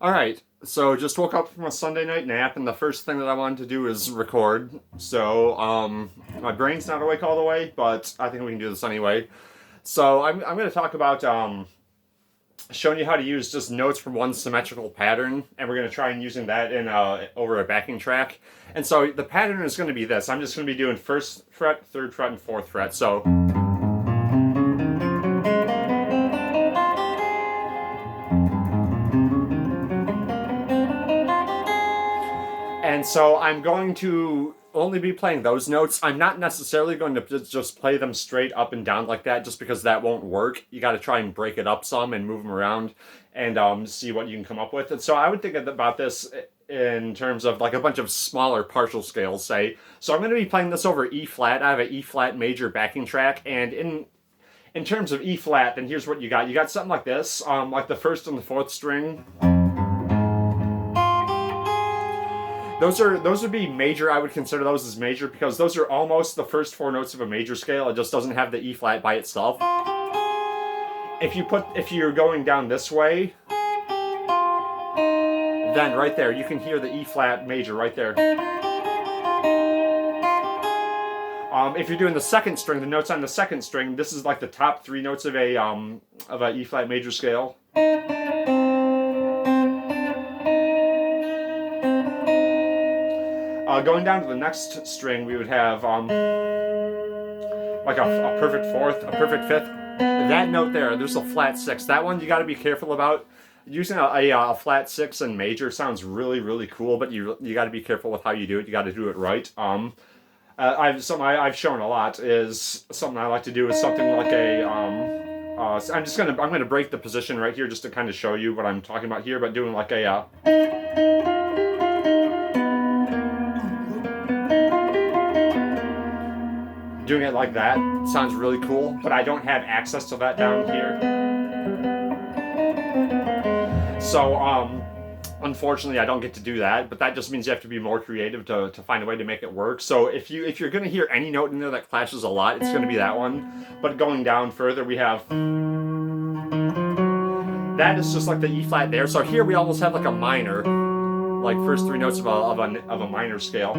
Alright, so just woke up from a Sunday night nap, and the first thing that I wanted to do is record. So, my brain's not awake all the way, but I think we can do this anyway. So, I'm going to talk about showing you how to use just notes from one symmetrical pattern, and we're going to try and using that in over a backing track. And so, the pattern is going to be this. I'm just going to be doing first fret, third fret, and fourth fret. So, and so I'm going to only be playing those notes. I'm not necessarily going to just play them straight up and down like that, just because that won't work. You got to try and break it up some and move them around and see what you can come up with. And so I would think about this in terms of like a bunch of smaller partial scales, say. So I'm going to be playing this over E flat. I have an E flat major backing track, and in terms of E flat, then here's what you got. You got something like this, like the first and the fourth string. Those would be major. I would consider those as major because those are almost the first four notes of a major scale. It just doesn't have the E flat by itself. If you're going down this way, then right there you can hear the E flat major right there. If you're doing the second string, the notes on the second string, this is like the top three notes of a E flat major scale. Going down to the next string, we would have like a perfect fourth, a perfect fifth. That note there, there's a flat six. That one you got to be careful about. Using a flat six in major sounds really, really cool, but you got to be careful with how you do it. You got to do it right. I've shown a lot is something I like to do is something like a I'm gonna break the position right here just to kind of show you what I'm talking about here, but doing like a doing it like that sounds really cool, but I don't have access to that down here. So, unfortunately, I don't get to do that, but that just means you have to be more creative to find a way to make it work. So if you're going to hear any note in there that clashes a lot, it's going to be that one. But going down further, we have... That is just like the E flat there. So here we almost have like a minor, like first three notes of a minor scale.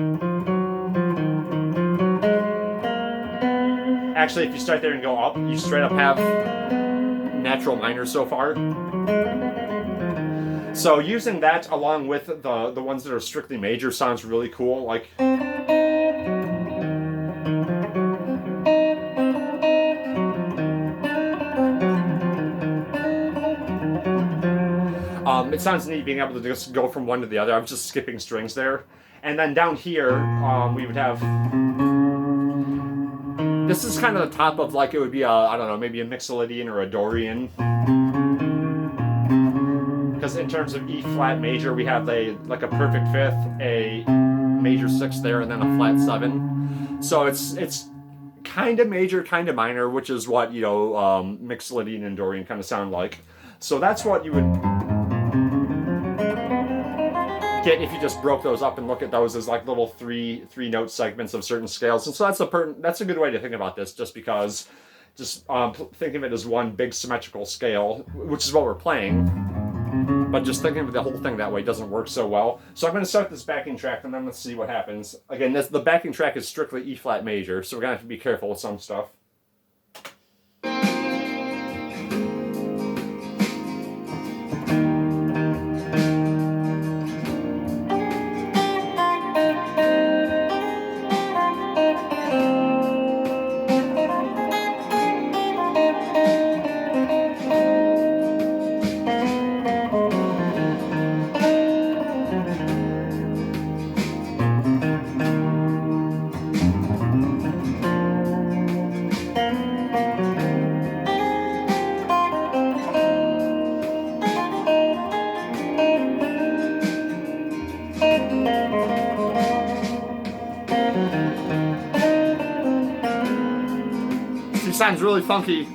Actually, if you start there and go up, you straight up have natural minor so far. So using that along with the ones that are strictly major sounds really cool. Like it sounds neat being able to just go from one to the other. I'm just skipping strings there. And then down here, we would have... This is kind of the top of like, it would be I don't know, maybe a Mixolydian or a Dorian. Because in terms of E flat major, we have like a perfect fifth, a major sixth there, and then a flat seven. So it's kind of major, kind of minor, which is what, Mixolydian and Dorian kind of sound like. So that's what you would get if you just broke those up and look at those as like little three note segments of certain scales. And so that's a good way to think about this, just because think of it as one big symmetrical scale, which is what we're playing. But just thinking of the whole thing that way doesn't work so well. So I'm going to start this backing track, and then let's see what happens. Again, the backing track is strictly E flat major, so we're going to have to be careful with some stuff. She sounds really funky.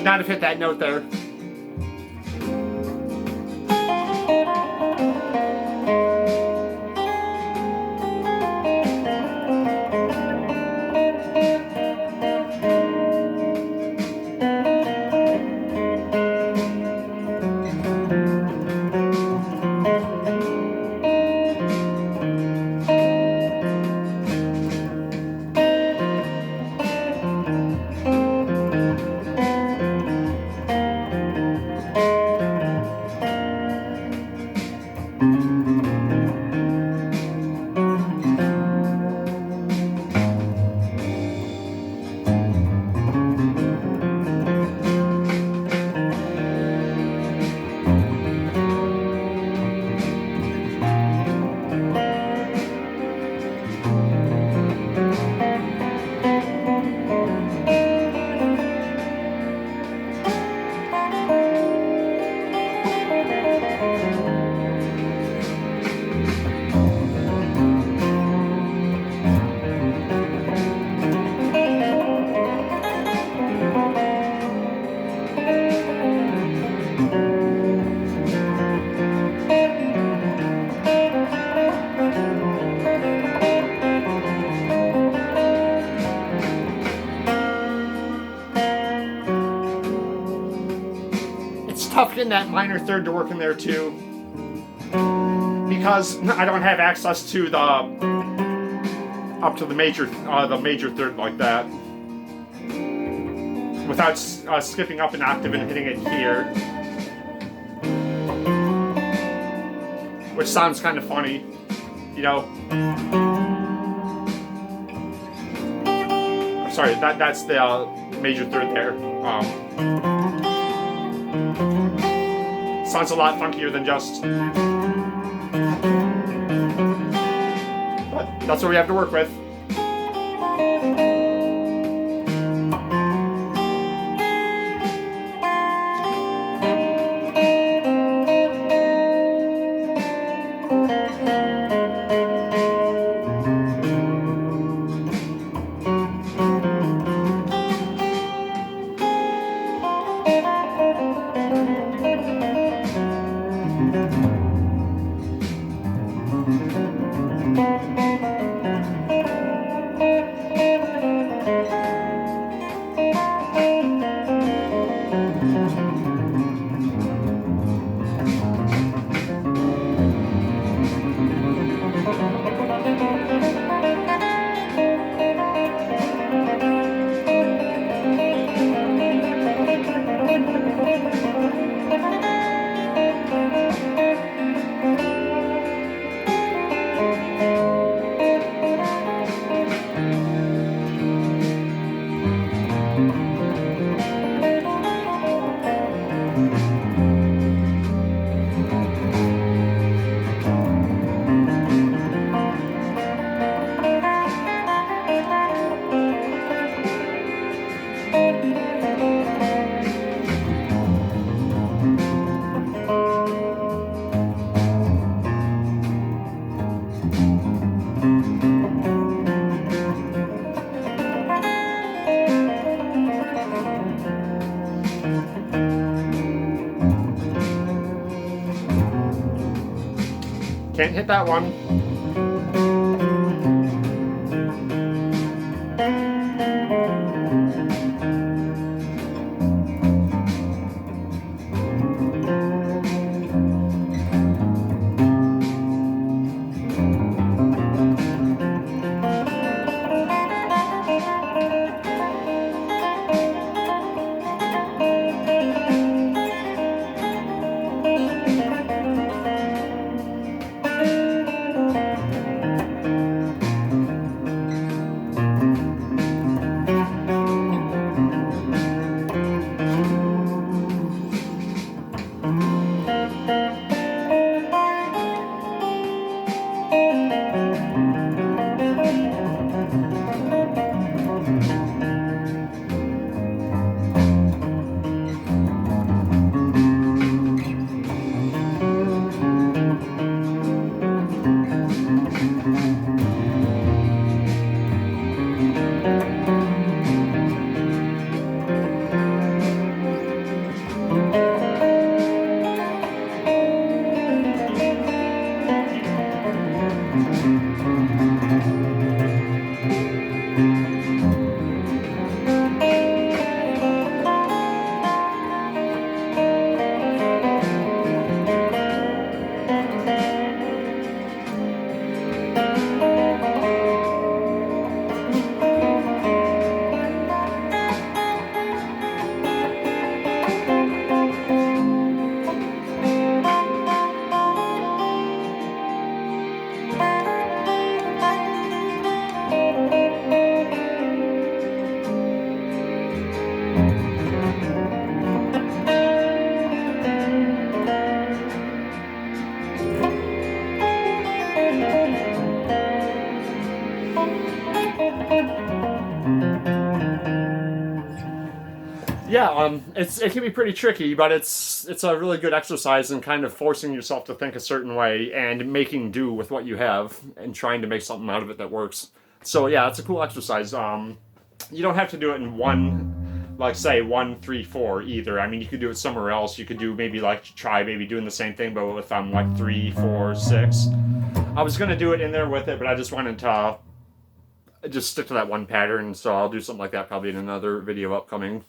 not have hit that note there. Tough getting that minor third to work in there too, because I don't have access to the up to the major third like that without skipping up an octave and hitting it here, which sounds kind of funny, you know. Sorry, that's the major third there. Sounds a lot funkier than just. But that's what we have to work with. Can't hit that one. yeah, it can be pretty tricky, but it's a really good exercise in kind of forcing yourself to think a certain way and making do with what you have and trying to make something out of it that works. So yeah, it's a cool exercise. You don't have to do it in one, like say 1, 3, 4 either. I mean, you could do it somewhere else. You could do maybe like try maybe doing the same thing, but with like 3, 4, 6. I was gonna do it in there with it, but I just wanted to just stick to that one pattern. So I'll do something like that probably in another video upcoming.